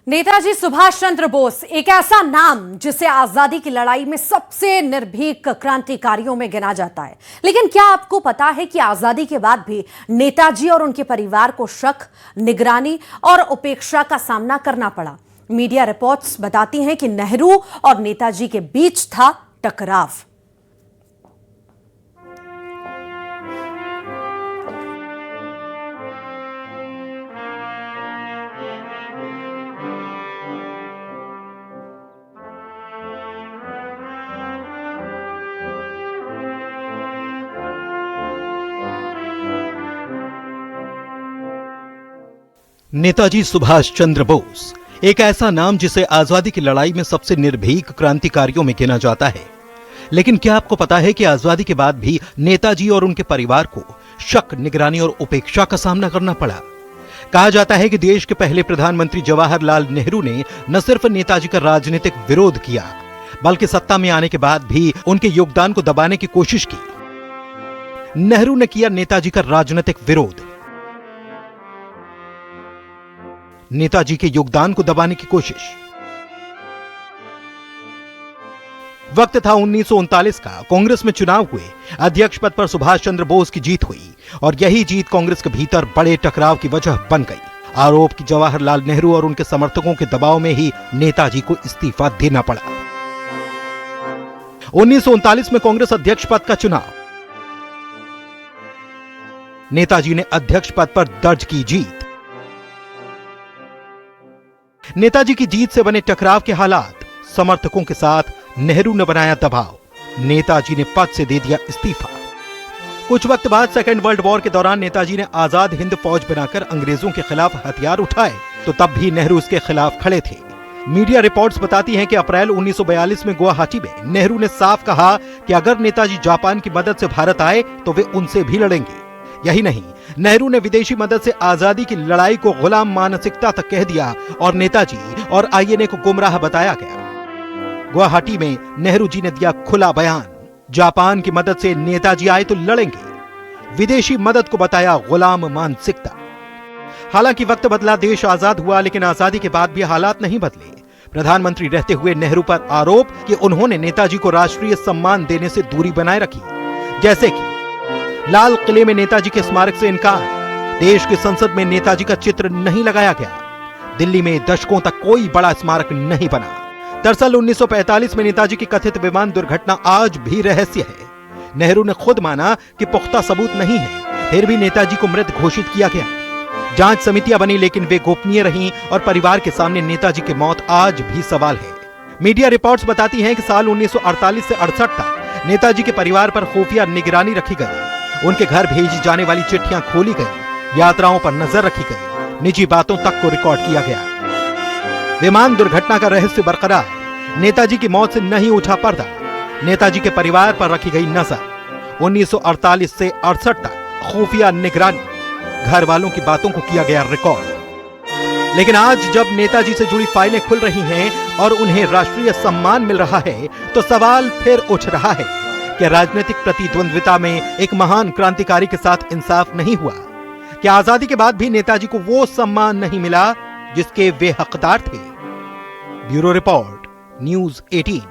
नेताजी सुभाष चंद्र बोस एक ऐसा नाम जिसे आजादी की लड़ाई में सबसे निर्भीक क्रांतिकारियों में गिना जाता है। लेकिन क्या आपको पता है कि आजादी के बाद भी नेताजी और उनके परिवार को शक, निगरानी और उपेक्षा का सामना करना पड़ा। मीडिया रिपोर्ट्स बताती हैं कि नेहरू और नेताजी के बीच था टकराव। नेताजी सुभाष चंद्र बोस एक ऐसा नाम जिसे आजादी की लड़ाई में सबसे निर्भीक क्रांतिकारियों में गिना जाता है। लेकिन क्या आपको पता है कि आजादी के बाद भी नेताजी और उनके परिवार को शक, निगरानी और उपेक्षा का सामना करना पड़ा। कहा जाता है कि देश के पहले प्रधानमंत्री जवाहरलाल नेहरू ने न सिर्फ नेताजी का राजनीतिक विरोध किया, बल्कि सत्ता में आने के बाद भी उनके योगदान को दबाने की कोशिश की। नेहरू ने किया नेताजी का राजनीतिक विरोध, नेताजी के योगदान को दबाने की कोशिश। वक्त था 1939 का। कांग्रेस में चुनाव हुए। अध्यक्ष पद पर सुभाष चंद्र बोस की जीत हुई और यही जीत कांग्रेस के भीतर बड़े टकराव की वजह बन गई। आरोप कि जवाहरलाल नेहरू और उनके समर्थकों के दबाव में ही नेताजी को इस्तीफा देना पड़ा। 1939 में कांग्रेस अध्यक्ष पद का चुनाव। नेताजी ने अध्यक्ष पद पर दर्ज की जीत। नेताजी की जीत से बने टकराव के हालात। समर्थकों के साथ नेहरू ने बनाया दबाव। नेताजी ने पद से दे दिया इस्तीफा। कुछ वक्त बाद सेकेंड वर्ल्ड वॉर के दौरान नेताजी ने आजाद हिंद फौज बनाकर अंग्रेजों के खिलाफ हथियार उठाए, तो तब भी नेहरू उसके खिलाफ खड़े थे। मीडिया रिपोर्ट्स बताती हैं कि अप्रैल 1942 में गुवाहाटी में नेहरू ने साफ कहा कि अगर नेताजी जापान की मदद से भारत आए तो वे उनसे भी लड़ेंगे। यही नहीं, नेहरू ने विदेशी मदद से आजादी की लड़ाई को गुलाम मानसिकता तक कह दिया और नेताजी और आईएनए को गुमराह बताया गया। गुवाहाटी में नेहरू जी ने दिया खुला बयान, जापान की मदद से नेताजी आए तो लड़ेंगे। विदेशी मदद को बताया गुलाम मानसिकता। हालांकि वक्त बदला, देश आजाद हुआ, लेकिन आजादी के बाद भी हालात नहीं बदले। प्रधानमंत्री रहते हुए नेहरू पर आरोप कि उन्होंने नेताजी को राष्ट्रीय सम्मान देने से दूरी बनाए रखी, जैसे कि लाल किले में नेताजी के स्मारक से इनकार, देश की संसद में नेताजी का चित्र नहीं लगाया गया, दिल्ली में दशकों तक कोई बड़ा स्मारक नहीं बना। दरअसल 1945 में नेताजी की कथित विमान दुर्घटना आज भी रहस्य है। नेहरू ने खुद माना कि पुख्ता सबूत नहीं है, फिर भी नेताजी को मृत घोषित किया गया। जांच समितियां बनी, लेकिन वे गोपनीय रहीं और परिवार के सामने नेताजी की मौत आज भी सवाल है। मीडिया रिपोर्ट्स बताती हैं कि साल 1948 से 68 तक नेताजी के परिवार पर खुफिया निगरानी रखी गई। उनके घर भेजी जाने वाली चिट्ठियां खोली गई, यात्राओं पर नजर रखी गई, निजी बातों तक को रिकॉर्ड किया गया। विमान दुर्घटना का रहस्य बरकरार, नेताजी की मौत से नहीं उठा पर्दा, नेताजी के परिवार पर रखी गई नजर। 1948 से 68 तक खुफिया निगरानी, घर वालों की बातों को किया गया रिकॉर्ड। लेकिन आज जब नेताजी से जुड़ी फाइलें खुल रही हैं और उन्हें राष्ट्रीय सम्मान मिल रहा है, तो सवाल फिर उठ रहा है कि राजनीतिक प्रतिद्वंद्विता में एक महान क्रांतिकारी के साथ इंसाफ नहीं हुआ। क्या आजादी के बाद भी नेताजी को वो सम्मान नहीं मिला जिसके वे हकदार थे? Bureau report, news 18।